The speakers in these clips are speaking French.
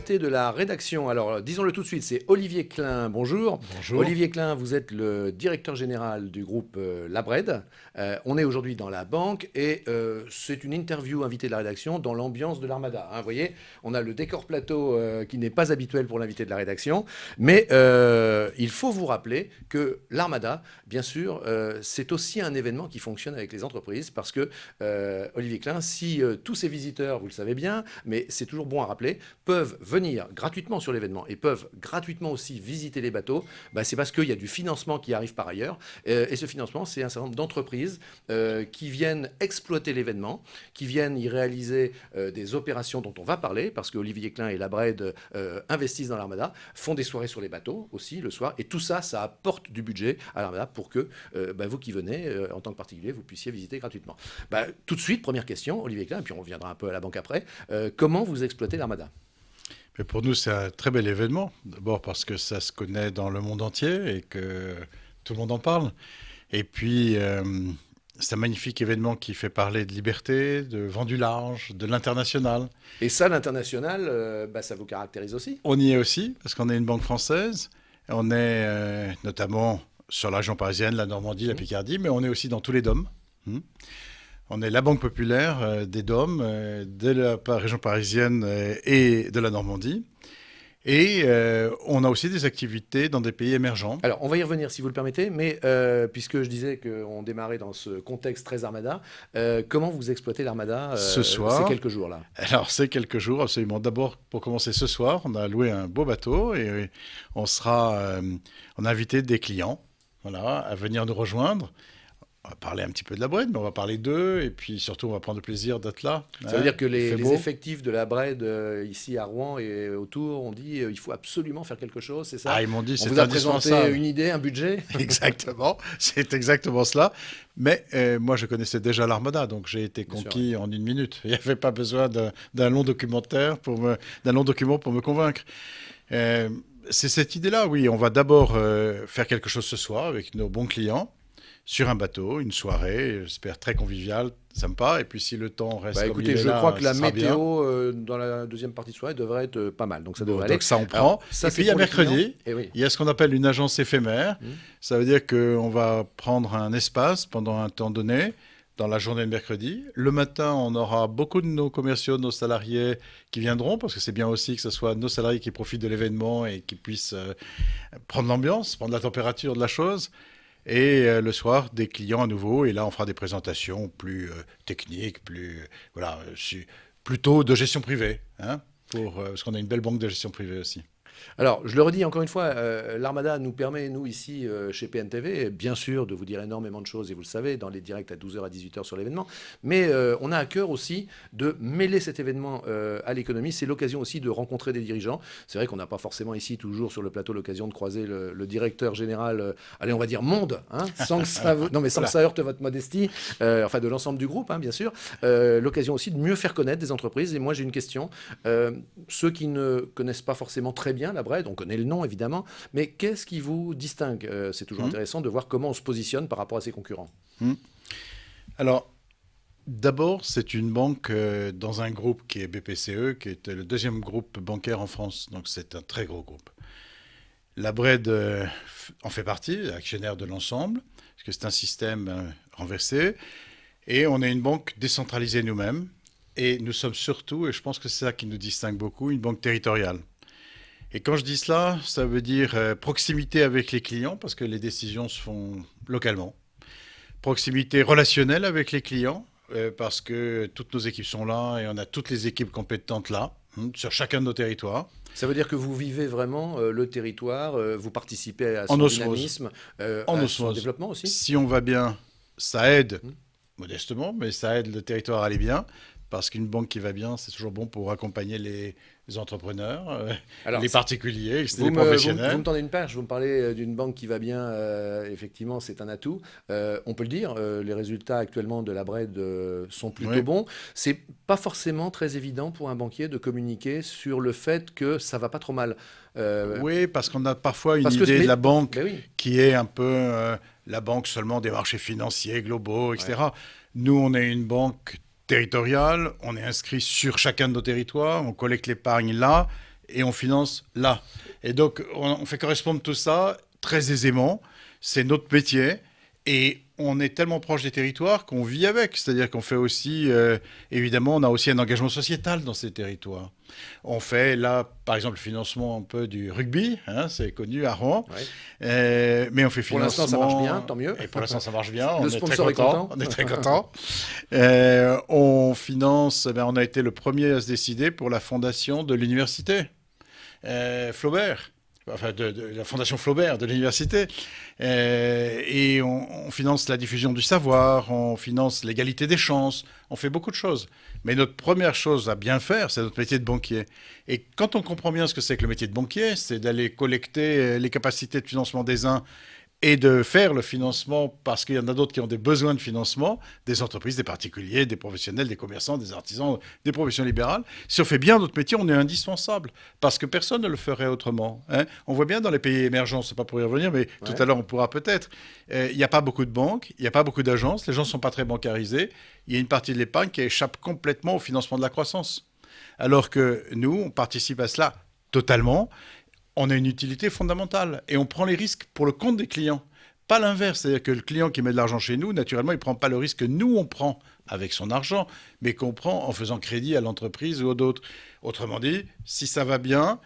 invité de la rédaction. Alors, disons-le tout de suite, c'est Olivier Klein. Bonjour. Bonjour. Olivier Klein, vous êtes le directeur général du groupe Labred. On est aujourd'hui dans la banque et c'est une interview invité de la rédaction dans l'ambiance de l'Armada. Vous voyez, on a le décor plateau qui n'est pas habituel pour l'invité de la rédaction. Mais il faut vous rappeler que l'Armada, bien sûr, c'est aussi un événement qui fonctionne avec les entreprises parce que, Olivier Klein, si tous ces visiteurs, vous le savez bien, mais c'est toujours bon à rappeler, peuvent venir gratuitement sur l'événement et peuvent gratuitement aussi visiter les bateaux, c'est parce qu'il y a du financement qui arrive par ailleurs. Et ce financement, c'est un certain nombre d'entreprises qui viennent exploiter l'événement, qui viennent y réaliser des opérations dont on va parler, parce que Olivier Klein et Labred investissent dans l'Armada, font des soirées sur les bateaux aussi le soir, et tout ça, ça apporte du budget à l'Armada pour que vous qui venez, en tant que particulier, vous puissiez visiter gratuitement. Tout de suite, première question, Olivier Klein, et puis on reviendra un peu à la banque après. Comment vous exploitez l'Armada ? Mais pour nous, c'est un très bel événement. D'abord parce que ça se connaît dans le monde entier et que tout le monde en parle. Et puis, c'est un magnifique événement qui fait parler de liberté, de vent du large, de l'international. Et ça, l'international, ça vous caractérise aussi ? On y est aussi, parce qu'on est une banque française. On est notamment sur la région parisienne, la Normandie, la Picardie, mais on est aussi dans tous les DOM. On est la banque populaire des DOM, de la région parisienne et de la Normandie. Et on a aussi des activités dans des pays émergents. Alors, on va y revenir si vous le permettez, mais puisque je disais qu'on démarrait dans ce contexte très Armada, comment vous exploitez l'Armada ce soir, ces quelques jours-là ? Alors, ces quelques jours, absolument. D'abord, pour commencer ce soir, on a loué un beau bateau et on a invité des clients à venir nous rejoindre. On va parler un petit peu de la Bred, mais on va parler d'eux, et puis surtout, on va prendre le plaisir d'être là. Ça veut dire que les effectifs de la Bred ici à Rouen et autour ont dit il faut absolument faire quelque chose, c'est ça ? Ah, ils m'ont dit c'est indispensable. On vous a présenté une idée, un budget ? Exactement, c'est exactement cela. Mais moi, je connaissais déjà l'Armada, donc j'ai été conquis en une minute. Il n'y avait pas besoin d'un long documentaire d'un long document pour me convaincre. C'est cette idée-là, oui. On va d'abord faire quelque chose ce soir avec nos bons clients. Sur un bateau, une soirée, j'espère très conviviale, sympa. Et puis si le temps reste comme il est je là, crois que la météo dans la deuxième partie de soirée devrait être pas mal. Donc ça devrait aller. Donc ça, on prend. Ça, et puis il y a mercredi, il y a ce qu'on appelle une agence éphémère. Ça veut dire qu'on va prendre un espace pendant un temps donné, dans la journée de mercredi. Le matin, on aura beaucoup de nos commerciaux, nos salariés qui viendront, parce que c'est bien aussi que ce soit nos salariés qui profitent de l'événement et qui puissent prendre l'ambiance, prendre la température de la chose. Et le soir, des clients à nouveau. Et là, on fera des présentations plus techniques, plutôt de gestion privée. Parce qu'on a une belle banque de gestion privée aussi. Alors, je le redis encore une fois, l'Armada nous permet, nous, ici, chez PNTV, bien sûr, de vous dire énormément de choses, et vous le savez, dans les directs à 12h à 18h sur l'événement, mais on a à cœur aussi de mêler cet événement à l'économie. C'est l'occasion aussi de rencontrer des dirigeants. C'est vrai qu'on n'a pas forcément ici, toujours sur le plateau, l'occasion de croiser le directeur général, allez, on va dire monde, sans que ça, sans que ça heurte votre modestie, de l'ensemble du groupe, bien sûr. L'occasion aussi de mieux faire connaître des entreprises. Et moi, j'ai une question. Ceux qui ne connaissent pas forcément très bien la Bred, on connaît le nom évidemment, mais qu'est-ce qui vous distingue ? C'est toujours intéressant de voir comment on se positionne par rapport à ses concurrents. Alors, d'abord, c'est une banque dans un groupe qui est BPCE, qui est le deuxième groupe bancaire en France, donc c'est un très gros groupe. La Bred en fait partie, actionnaire de l'ensemble, parce que c'est un système renversé, et on est une banque décentralisée nous-mêmes, et nous sommes surtout, et je pense que c'est ça qui nous distingue beaucoup, une banque territoriale. Et quand je dis cela, ça veut dire proximité avec les clients, parce que les décisions se font localement. Proximité relationnelle avec les clients, parce que toutes nos équipes sont là, et on a toutes les équipes compétentes là, sur chacun de nos territoires. Ça veut dire que vous vivez vraiment le territoire, vous participez à son dynamisme, à son développement aussi ? Si on va bien, ça aide, modestement, mais ça aide le territoire à aller bien. Parce qu'une banque qui va bien, c'est toujours bon pour accompagner les entrepreneurs, les particuliers, les professionnels. Vous me tendez une perche, vous me parlez d'une banque qui va bien, effectivement, c'est un atout. On peut le dire, les résultats actuellement de la Bred sont plutôt bons. C'est pas forcément très évident pour un banquier de communiquer sur le fait que ça va pas trop mal. Oui, parce qu'on a parfois une idée de la banque qui est un peu la banque seulement des marchés financiers globaux, etc. Ouais. Nous, on est une banque territoriale, on est inscrit sur chacun de nos territoires, on collecte l'épargne là, et on finance là. Et donc, on fait correspondre tout ça très aisément. C'est notre métier. Et on est tellement proche des territoires qu'on vit avec. C'est-à-dire qu'on fait aussi, évidemment, on a aussi un engagement sociétal dans ces territoires. On fait là, par exemple, le financement un peu du rugby, hein, c'est connu à Rouen. Ouais. Mais on fait Pour financement... l'instant, ça marche bien, tant mieux. Et pour l'instant, ça marche bien. Le On est très sponsor est content. On est très content. On finance, on a été le premier à se décider pour la fondation de l'université Flaubert. Enfin, de la Fondation Flaubert de l'université. Et on finance la diffusion du savoir, on finance l'égalité des chances, on fait beaucoup de choses. Mais notre première chose à bien faire, c'est notre métier de banquier. Et quand on comprend bien ce que c'est que le métier de banquier, c'est d'aller collecter les capacités de financement des uns et de faire le financement parce qu'il y en a d'autres qui ont des besoins de financement, des entreprises, des particuliers, des professionnels, des commerçants, des artisans, des professions libérales. Si on fait bien notre métier, on est indispensable parce que personne ne le ferait autrement. Hein. On voit bien dans les pays émergents, c'est pas pour y revenir, mais tout à l'heure on pourra peut-être. Il n'y a pas beaucoup de banques, il n'y a pas beaucoup d'agences, les gens ne sont pas très bancarisés. Il y a une partie de l'épargne qui échappe complètement au financement de la croissance. Alors que nous, on participe à cela totalement. On a une utilité fondamentale et on prend les risques pour le compte des clients. Pas l'inverse, c'est-à-dire que le client qui met de l'argent chez nous, naturellement, il ne prend pas le risque que nous, on prend avec son argent, mais qu'on prend en faisant crédit à l'entreprise ou à d'autres. Autrement dit, si ça va bien,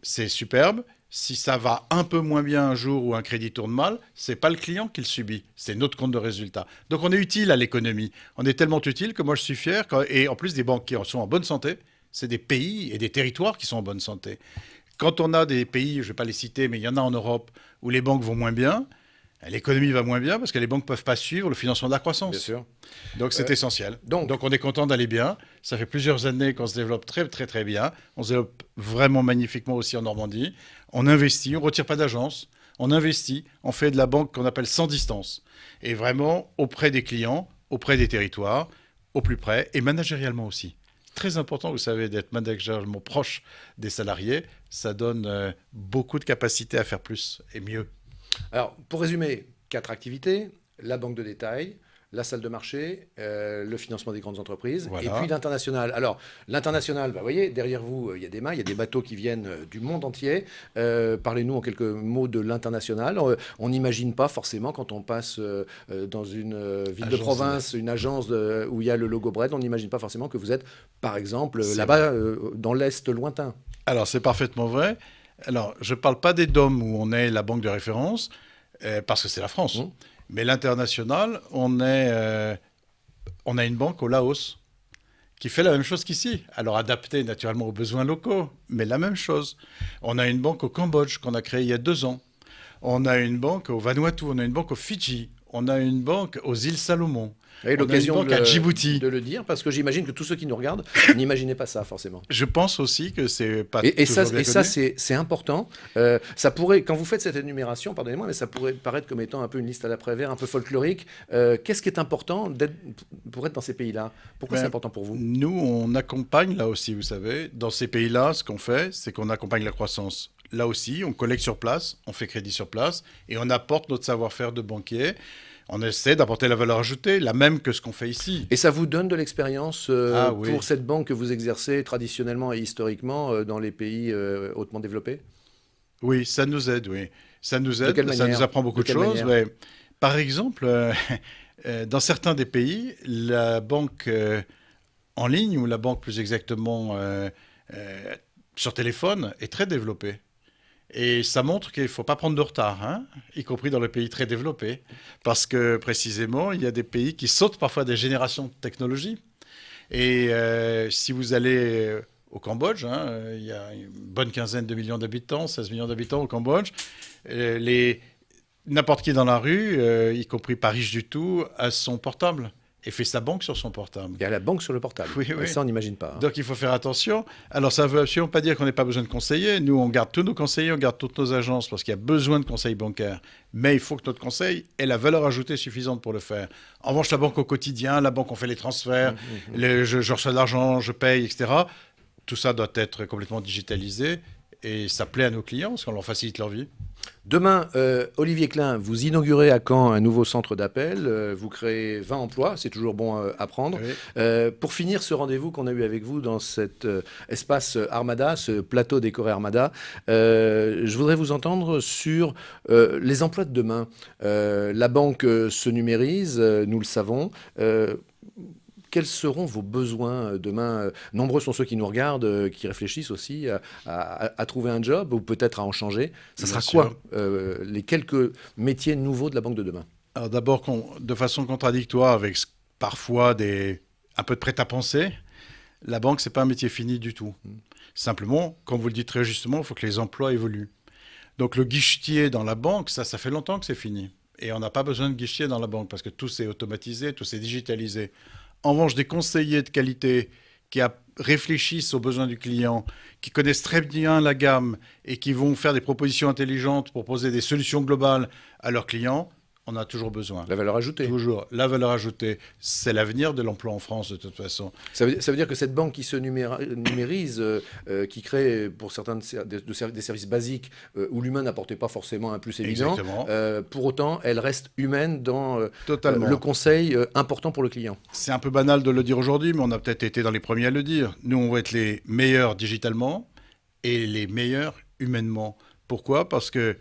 c'est superbe. Si ça va un peu moins bien un jour où un crédit tourne mal, ce n'est pas le client qui le subit, c'est notre compte de résultat. Donc on est utile à l'économie. On est tellement utile que moi je suis fier, et en plus des banques qui sont en bonne santé, c'est des pays et des territoires qui sont en bonne santé. Quand on a des pays, je ne vais pas les citer, mais il y en a en Europe où les banques vont moins bien, l'économie va moins bien parce que les banques ne peuvent pas suivre le financement de la croissance. Bien sûr. Donc c'est essentiel. Donc on est content d'aller bien. Ça fait plusieurs années qu'on se développe très très très bien. On se développe vraiment magnifiquement aussi en Normandie. On investit, on ne retire pas d'agence. On investit, on fait de la banque qu'on appelle sans distance. Et vraiment auprès des clients, auprès des territoires, au plus près et managérialement aussi. Très important, vous savez, d'être managérialement proche des salariés. Ça donne beaucoup de capacité à faire plus et mieux. Alors, pour résumer, 4 activités, la banque de détail, la salle de marché, le financement des grandes entreprises, voilà. Et puis l'international. Alors, l'international, vous voyez, derrière vous, il y a des mains, il y a des bateaux qui viennent du monde entier. Parlez-nous en quelques mots de l'international. On n'imagine pas forcément, quand on passe dans une ville de province, une agence où il y a le logo Bread, on n'imagine pas forcément que vous êtes, par exemple, là-bas, dans l'Est lointain. Alors, c'est parfaitement vrai. Alors, je ne parle pas des DOM où on est la banque de référence, parce que c'est la France. Mais l'international, on a une banque au Laos qui fait la même chose qu'ici. Alors adaptée naturellement aux besoins locaux, mais la même chose. On a une banque au Cambodge qu'on a créée il y a 2 ans. On a une banque au Vanuatu, on a une banque au Fidji, on a une banque aux îles Salomon. Et l'occasion à Djibouti. De le dire, parce que j'imagine que tous ceux qui nous regardent n'imaginaient pas ça forcément. Je pense aussi que c'est pas et toujours ça, bien et connu. ça c'est important. Ça pourrait, quand vous faites cette énumération, pardonnez-moi, mais ça pourrait paraître comme étant un peu une liste à l'après-vert, un peu folklorique. Qu'est-ce qui est important pour être dans ces pays-là? Pourquoi c'est important pour vous? Nous, on accompagne là aussi, vous savez. Dans ces pays-là, ce qu'on fait, c'est qu'on accompagne la croissance. Là aussi, on collecte sur place, on fait crédit sur place, et on apporte notre savoir-faire de banquier. On essaie d'apporter la valeur ajoutée, la même que ce qu'on fait ici. Et ça vous donne de l'expérience oui. pour cette banque que vous exercez traditionnellement et historiquement dans les pays hautement développés? Oui, ça nous aide, oui. Ça nous aide, De quelle manière? ça nous apprend beaucoup de choses. Mais, par exemple, dans certains des pays, la banque en ligne, ou la banque plus exactement sur téléphone, est très développée. Et ça montre qu'il ne faut pas prendre de retard, hein, y compris dans les pays très développés. Parce que, précisément, il y a des pays qui sautent parfois des générations de technologie. Et si vous allez au Cambodge, hein, il y a une bonne quinzaine de millions d'habitants, 16 millions d'habitants au Cambodge. N'importe qui dans la rue, y compris pas riche du tout, a son portable. Et fait sa banque sur son portable. Il y a la banque sur le portable. Oui, oui. Ça, on n'imagine pas. Donc, il faut faire attention. Alors, ça ne veut absolument pas dire qu'on n'ait pas besoin de conseillers. Nous, on garde tous nos conseillers, on garde toutes nos agences parce qu'il y a besoin de conseils bancaires. Mais il faut que notre conseil ait la valeur ajoutée suffisante pour le faire. En revanche, la banque au quotidien, la banque, on fait les transferts, je reçois de l'argent, je paye, etc. Tout ça doit être complètement digitalisé. Et ça plaît à nos clients parce qu'on leur facilite leur vie. Demain, Olivier Klein, vous inaugurez à Caen un nouveau centre d'appel. Vous créez 20 emplois, c'est toujours bon à prendre. Oui. Pour finir ce rendez-vous qu'on a eu avec vous dans cet espace Armada, ce plateau décoré Armada, je voudrais vous entendre sur les emplois de demain. La banque se numérise, nous le savons. Quels seront vos besoins demain? Nombreux sont ceux qui nous regardent, qui réfléchissent aussi à trouver un job ou peut-être à en changer. Ça Bien sera sûr. quoi les quelques métiers nouveaux de la banque de demain? Alors d'abord, de façon contradictoire, avec parfois un peu de prêt-à-penser, la banque, c'est pas un métier fini du tout. Simplement, comme vous le dites très justement, il faut que les emplois évoluent. Donc le guichetier dans la banque, ça fait longtemps que c'est fini. Et on n'a pas besoin de guichetier dans la banque parce que tout s'est automatisé, tout s'est digitalisé. En revanche, des conseillers de qualité qui réfléchissent aux besoins du client, qui connaissent très bien la gamme et qui vont faire des propositions intelligentes pour proposer des solutions globales à leurs clients, on a toujours besoin. La valeur ajoutée. Toujours. La valeur ajoutée, c'est l'avenir de l'emploi en France de toute façon. Ça veut dire que cette banque qui se numérise, qui crée pour certains des services basiques où l'humain n'apportait pas forcément un plus évident, pour autant, elle reste humaine dans le conseil important pour le client. C'est un peu banal de le dire aujourd'hui, mais on a peut-être été dans les premiers à le dire. Nous, on va être les meilleurs digitalement et les meilleurs humainement. Pourquoi? Parce que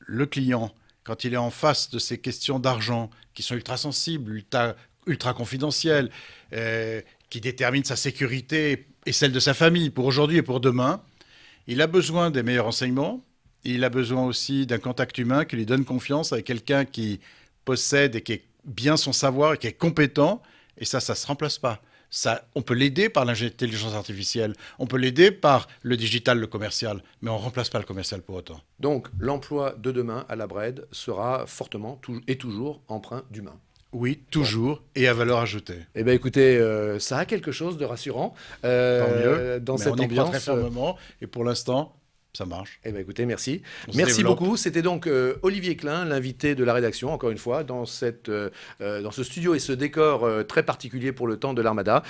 le client, quand il est en face de ces questions d'argent qui sont ultra sensibles, ultra confidentielles, qui déterminent sa sécurité et celle de sa famille pour aujourd'hui et pour demain, il a besoin des meilleurs renseignements. Il a besoin aussi d'un contact humain qui lui donne confiance avec quelqu'un qui possède et qui est bien son savoir et qui est compétent. Et ça ne se remplace pas. Ça, on peut l'aider par l'intelligence artificielle, on peut l'aider par le digital, le commercial, mais on ne remplace pas le commercial pour autant. Donc l'emploi de demain à la BRED sera fortement et toujours empreint d'humain. Oui, toujours, et à valeur ajoutée. Eh bien écoutez, ça a quelque chose de rassurant Tant mieux, dans mais cette on y croit ambiance. très fermement, et pour l'instant, ça marche. Eh bien écoutez, merci. On se Merci développe. beaucoup. C'était donc Olivier Klein, l'invité de la rédaction, encore une fois, dans ce studio et ce décor très particulier pour le temps de l'Armada.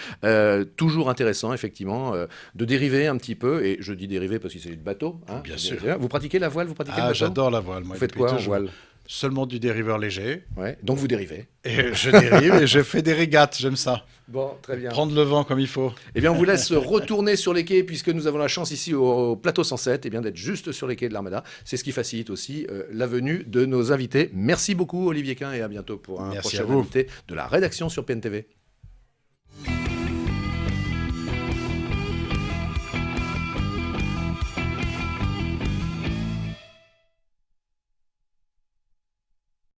Toujours intéressant, effectivement, de dériver un petit peu. Et je dis dériver parce qu'il s'agit de bateau. Hein, Bien sûr. Vous pratiquez la voile, vous pratiquez le bateau? J'adore la voile. Moi, Vous faites depuis quoi en toujours. voile? Seulement du dériveur léger. Ouais, donc vous dérivez. Et je dérive et je fais des régates, j'aime ça. Bon, très bien. Prendre le vent comme il faut. Eh bien, on vous laisse retourner sur les quais puisque nous avons la chance ici au plateau 107 d'être juste sur les quais de l'Armada. C'est ce qui facilite aussi la venue de nos invités. Merci beaucoup Olivier Klein et à bientôt pour un Merci prochain à vous. invité de la rédaction sur PNTV.